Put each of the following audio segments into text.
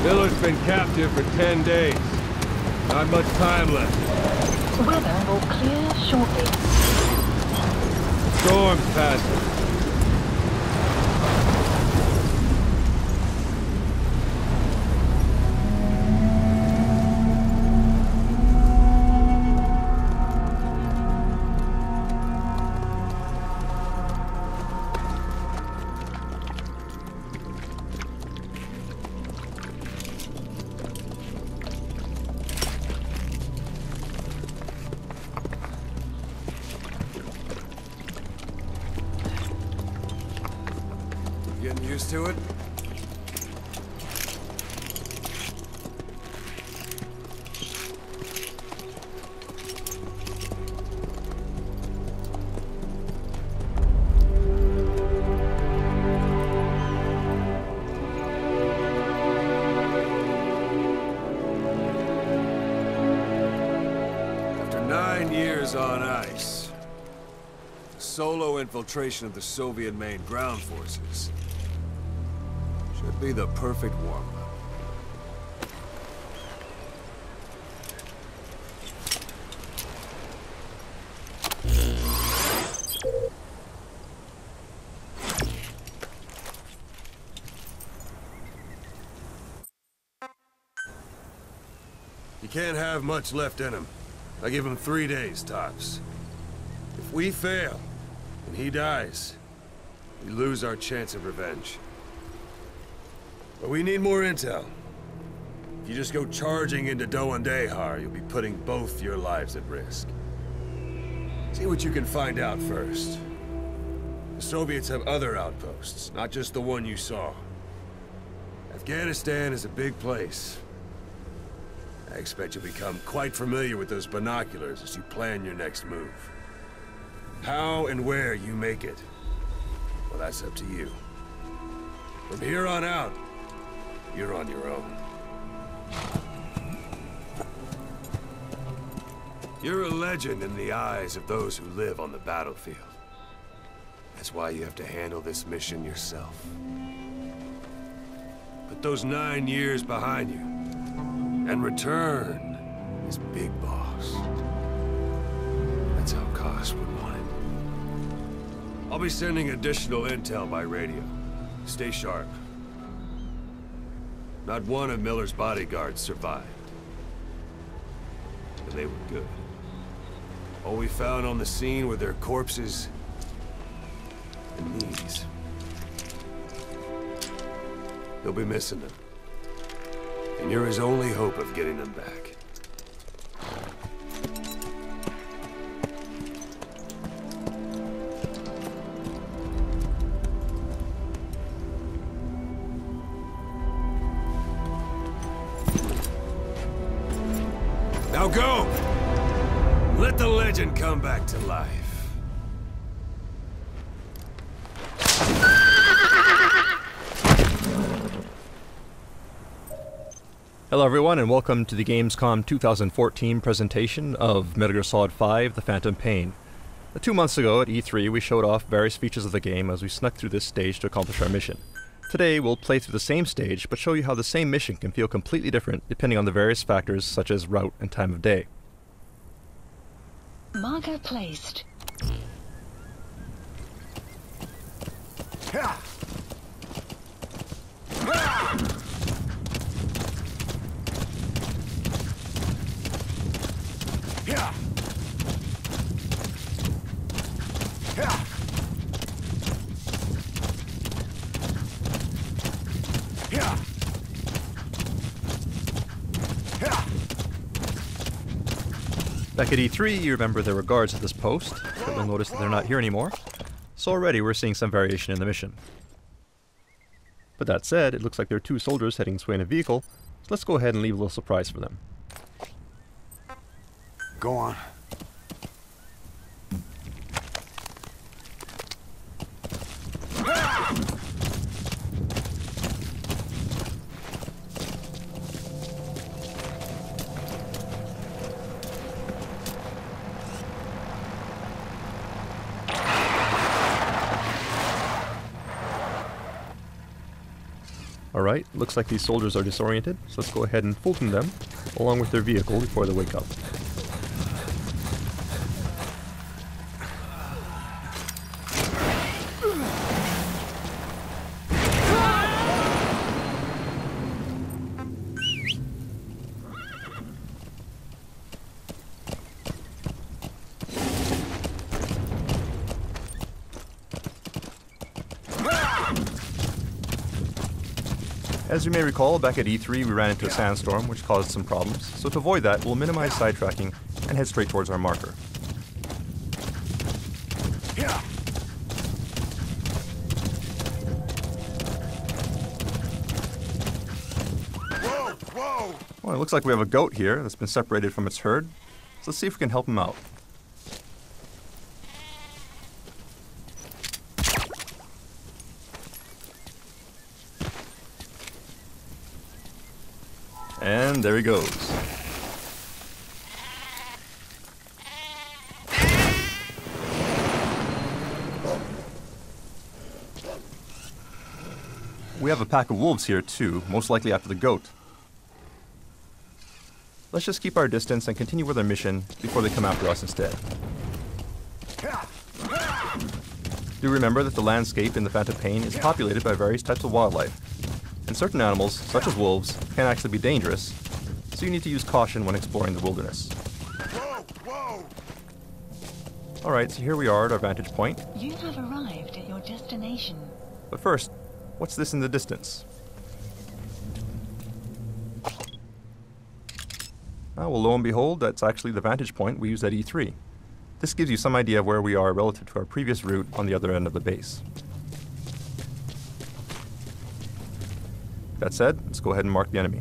Miller's been captive for 10 days. Not much time left. Weather will clear shortly. Storm's passing. Getting used to it? After 9 years on ice, solo infiltration of the Soviet main ground forces should be the perfect warm-up. He can't have much left in him. I give him 3 days, tops. If we fail, and he dies, we lose our chance of revenge. But we need more intel. If you just go charging into Doandehar, you'll be putting both your lives at risk. See what you can find out first. The Soviets have other outposts, not just the one you saw. Afghanistan is a big place. I expect you'll become quite familiar with those binoculars as you plan your next move. How and where you make it, well, that's up to you. From here on out, you're on your own. You're a legend in the eyes of those who live on the battlefield. That's why you have to handle this mission yourself. Put those 9 years behind you, and return as Big Boss. That's how Koss would want it. I'll be sending additional intel by radio. Stay sharp. Not one of Miller's bodyguards survived. And they were good. All we found on the scene were their corpses and knees. He'll be missing them. And you're his only hope of getting them back. Now go! Let the legend come back to life. Hello everyone and welcome to the Gamescom 2014 presentation of Metal Gear Solid 5: The Phantom Pain. 2 months ago at E3 we showed off various features of the game as we snuck through this stage to accomplish our mission. Today we'll play through the same stage but show you how the same mission can feel completely different depending on the various factors such as route and time of day. Marker placed. Back at E3, you remember there were guards at this post, but you'll notice that they're not here anymore, so already we're seeing some variation in the mission. But that said, it looks like there are 2 soldiers heading this way in a vehicle, so let's go ahead and leave a little surprise for them. Go on. Alright, looks like these soldiers are disoriented, so let's go ahead and fulton them, along with their vehicle before they wake up. As you may recall, back at E3 we ran into a sandstorm which caused some problems, so to avoid that we'll minimize sidetracking and head straight towards our marker. Well, it looks like we have a goat here that's been separated from its herd, so let's see if we can help him out. And there he goes. We have a pack of wolves here too, most likely after the goat. Let's just keep our distance and continue with our mission before they come after us instead. Do remember that the landscape in the Phantom Pain is populated by various types of wildlife. And certain animals, such as wolves, can actually be dangerous, so you need to use caution when exploring the wilderness. Alright, so here we are at our vantage point. You have arrived at your destination. But first, what's this in the distance? Well, lo and behold, that's actually the vantage point we used at E3. This gives you some idea of where we are relative to our previous route on the other end of the base. That said, let's go ahead and mark the enemy.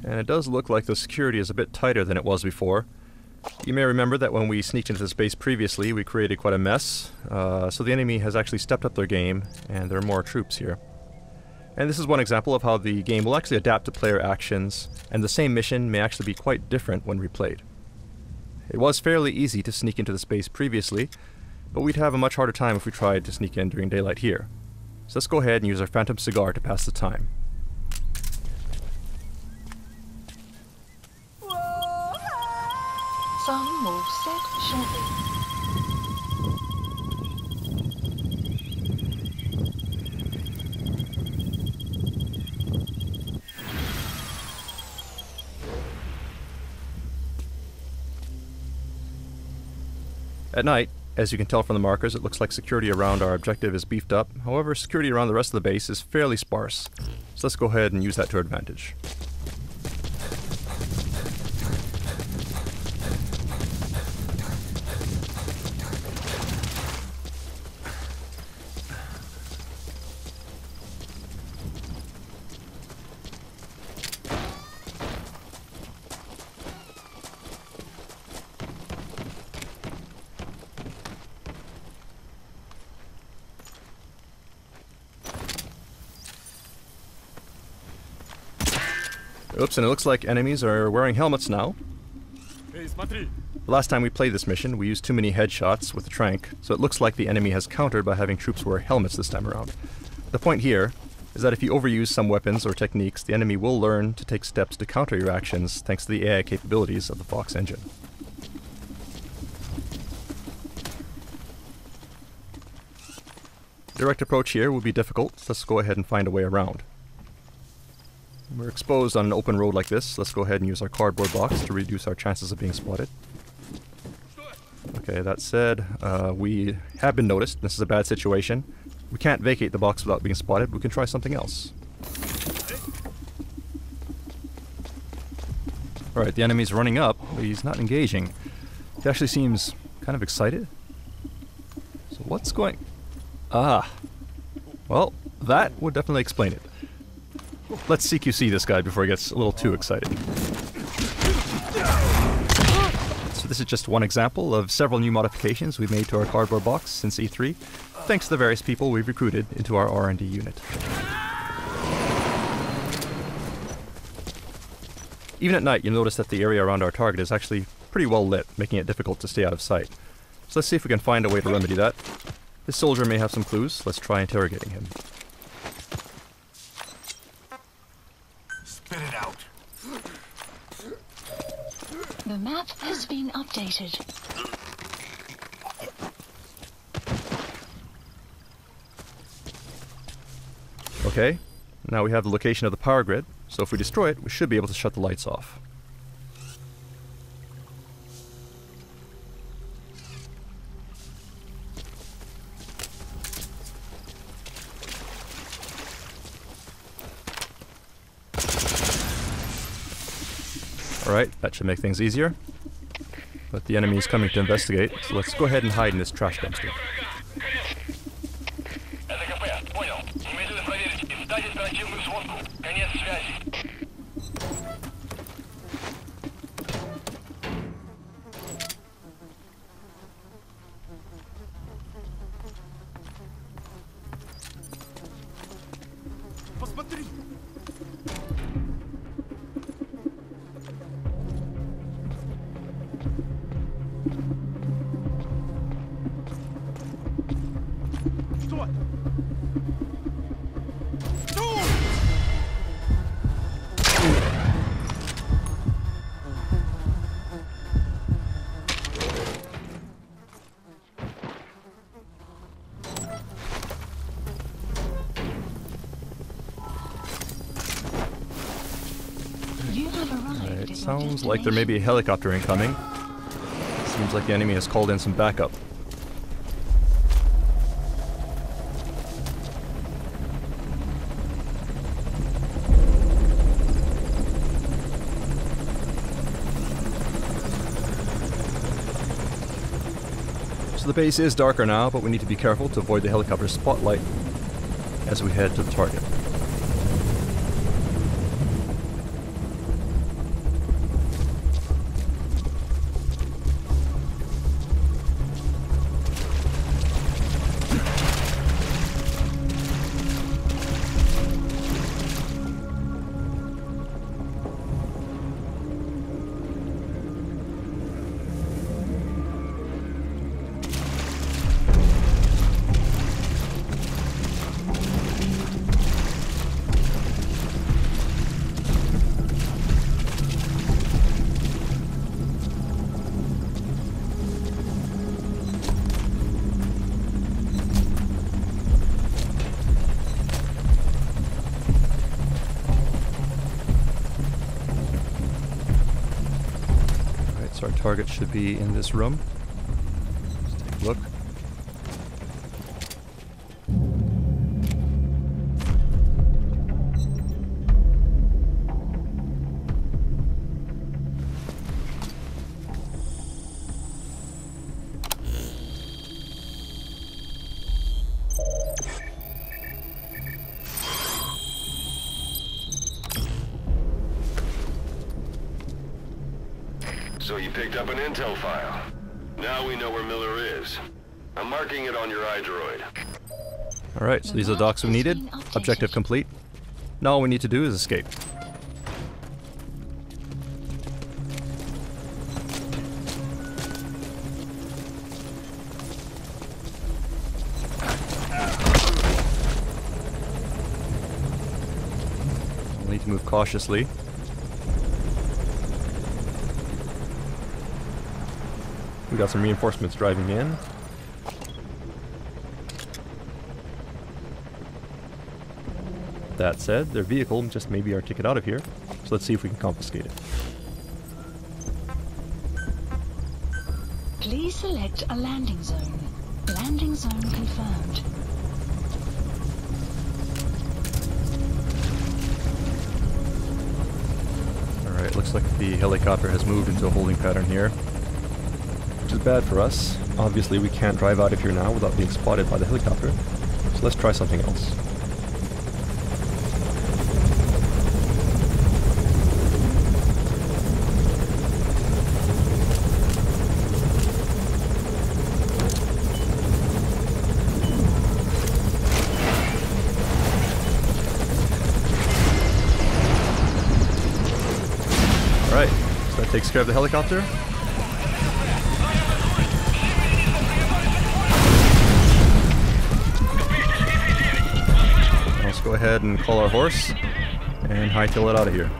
And it does look like the security is a bit tighter than it was before. You may remember that when we sneaked into this base previously, we created quite a mess, so the enemy has actually stepped up their game, and there are more troops here. And this is one example of how the game will actually adapt to player actions, and the same mission may actually be quite different when replayed. It was fairly easy to sneak into this base previously, but we'd have a much harder time if we tried to sneak in during daylight here. So let's go ahead and use our Phantom Cigar to pass the time. Sun will set shortly. At night, as you can tell from the markers, it looks like security around our objective is beefed up. However, security around the rest of the base is fairly sparse. So let's go ahead and use that to our advantage. Oops, and it looks like enemies are wearing helmets now. The last time we played this mission, we used too many headshots with the trank, so it looks like the enemy has countered by having troops wear helmets this time around. The point here is that if you overuse some weapons or techniques, the enemy will learn to take steps to counter your actions thanks to the AI capabilities of the Fox engine. Direct approach here will be difficult, so let's go ahead and find a way around. We're exposed on an open road like this. Let's go ahead and use our cardboard box to reduce our chances of being spotted. Okay, that said, we have been noticed. This is a bad situation. We can't vacate the box without being spotted. We can try something else. Alright, the enemy's running up, but he's not engaging. He actually seems kind of excited. So what's going... Ah. Well, that would definitely explain it. Let's CQC this guy before he gets a little too excited. So this is just one example of several new modifications we've made to our cardboard box since E3. thanks to the various people we've recruited into our R&D unit. Even at night, you'll notice that the area around our target is actually pretty well lit, making it difficult to stay out of sight. So let's see if we can find a way to remedy that. This soldier may have some clues. Let's try interrogating him. Spit it out. The map has been updated. Okay, now we have the location of the power grid, so if we destroy it, we should be able to shut the lights off. Alright, that should make things easier. But the enemy is coming to investigate, so let's go ahead and hide in this trash dumpster. It sounds like there may be a helicopter incoming. Seems like the enemy has called in some backup. So the base is darker now, but we need to be careful to avoid the helicopter's spotlight as we head to the target. Our target should be in this room. Let's take a look. So you picked up an intel file. Now we know where Miller is. I'm marking it on your iDroid. Alright, so these are the docs we needed. Objective complete. Now all we need to do is escape. We'll need to move cautiously. We got some reinforcements driving in. That said, their vehicle just may be our ticket out of here, so let's see if we can confiscate it. Please select a landing zone. Landing zone confirmed. Alright, looks like the helicopter has moved into a holding pattern here, which is bad for us. Obviously we can't drive out of here now without being spotted by the helicopter, so let's try something else. Takes care of the helicopter. Let's go ahead and call our horse and hightail it out of here.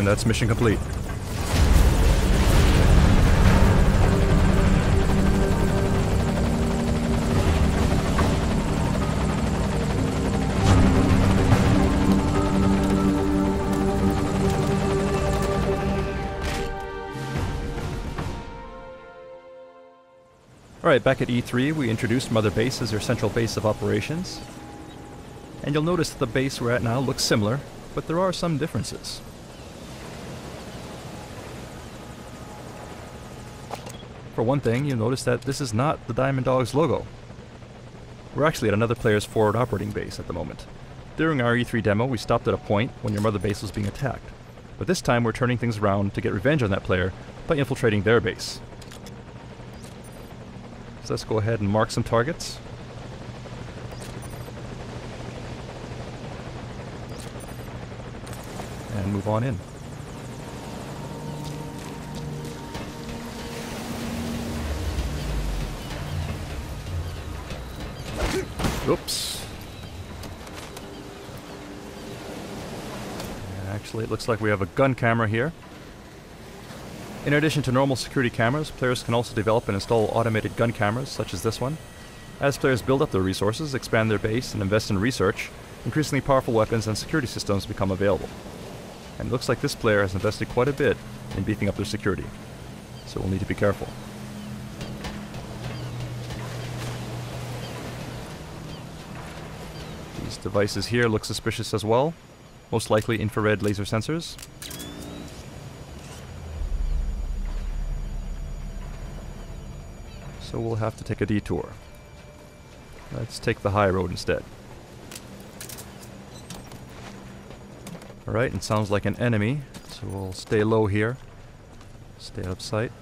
That's mission complete. Alright, back at E3 we introduced Mother Base as their central base of operations. And you'll notice that the base we're at now looks similar, but there are some differences. For one thing, you'll notice that this is not the Diamond Dogs logo. We're actually at another player's forward operating base at the moment. During our E3 demo, we stopped at a point when your mother base was being attacked. But this time we're turning things around to get revenge on that player by infiltrating their base. So let's go ahead and mark some targets. And move on in. Oops. Actually, it looks like we have a gun camera here. In addition to normal security cameras, players can also develop and install automated gun cameras, such as this one. As players build up their resources, expand their base, and invest in research, increasingly powerful weapons and security systems become available. And it looks like this player has invested quite a bit in beefing up their security, so we'll need to be careful. These devices here look suspicious as well, most likely infrared laser sensors. So we'll have to take a detour. Let's take the high road instead. Alright, it sounds like an enemy, so we'll stay low here. Stay out of sight.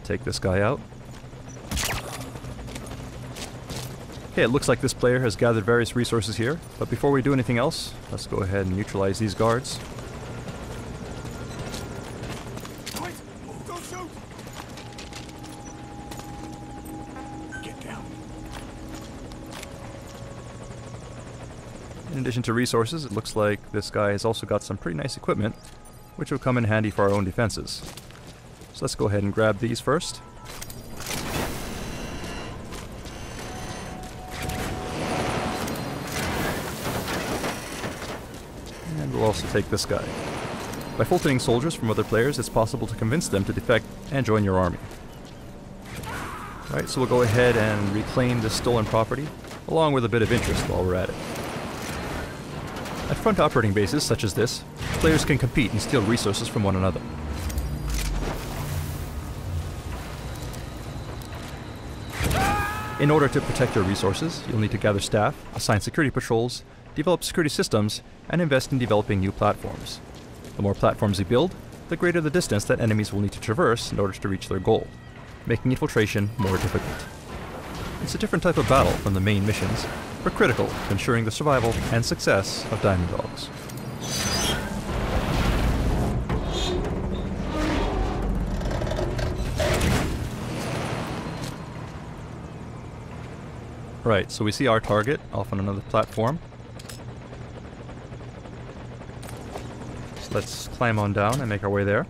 Take this guy out. Okay, it looks like this player has gathered various resources here, but before we do anything else, let's go ahead and neutralize these guards. Don't shoot! Get down. In addition to resources, it looks like this guy has also got some pretty nice equipment, which will come in handy for our own defenses. So let's go ahead and grab these first. And we'll also take this guy. By filtering soldiers from other players, it's possible to convince them to defect and join your army. Alright, so we'll go ahead and reclaim this stolen property, along with a bit of interest while we're at it. At front operating bases such as this, players can compete and steal resources from one another. In order to protect your resources, you'll need to gather staff, assign security patrols, develop security systems, and invest in developing new platforms. The more platforms you build, the greater the distance that enemies will need to traverse in order to reach their goal, making infiltration more difficult. It's a different type of battle from the main missions, but critical to ensuring the survival and success of Diamond Dogs. Right, so we see our target off on another platform. So let's climb on down and make our way there.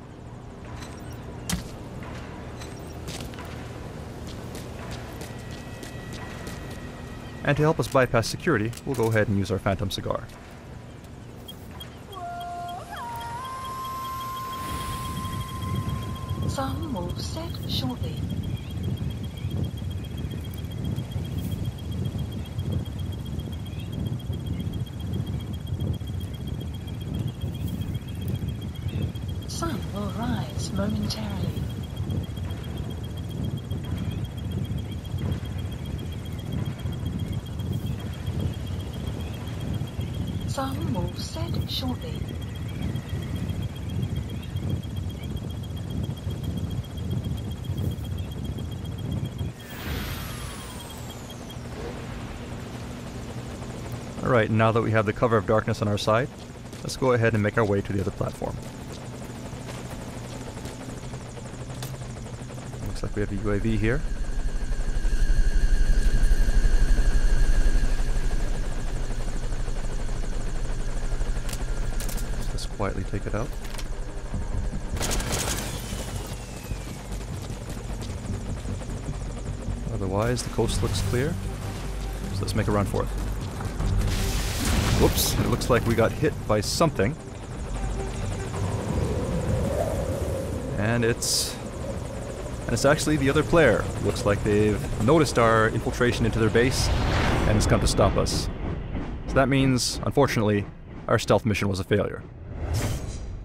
And to help us bypass security, we'll go ahead and use our Phantom cigar. Some will set shortly. Sun will rise momentarily. Sun will set shortly. Alright, now that we have the cover of darkness on our side, let's go ahead and make our way to the other platform. Looks like we have a UAV here. Let's quietly take it out. Otherwise, the coast looks clear. So let's make a run for it. Whoops, it looks like we got hit by something. And it's actually the other player. Looks like they've noticed our infiltration into their base and has come to stop us. So that means, unfortunately, our stealth mission was a failure.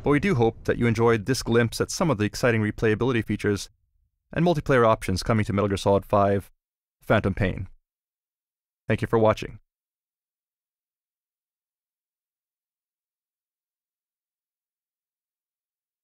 But we do hope that you enjoyed this glimpse at some of the exciting replayability features and multiplayer options coming to Metal Gear Solid 5: Phantom Pain. Thank you for watching.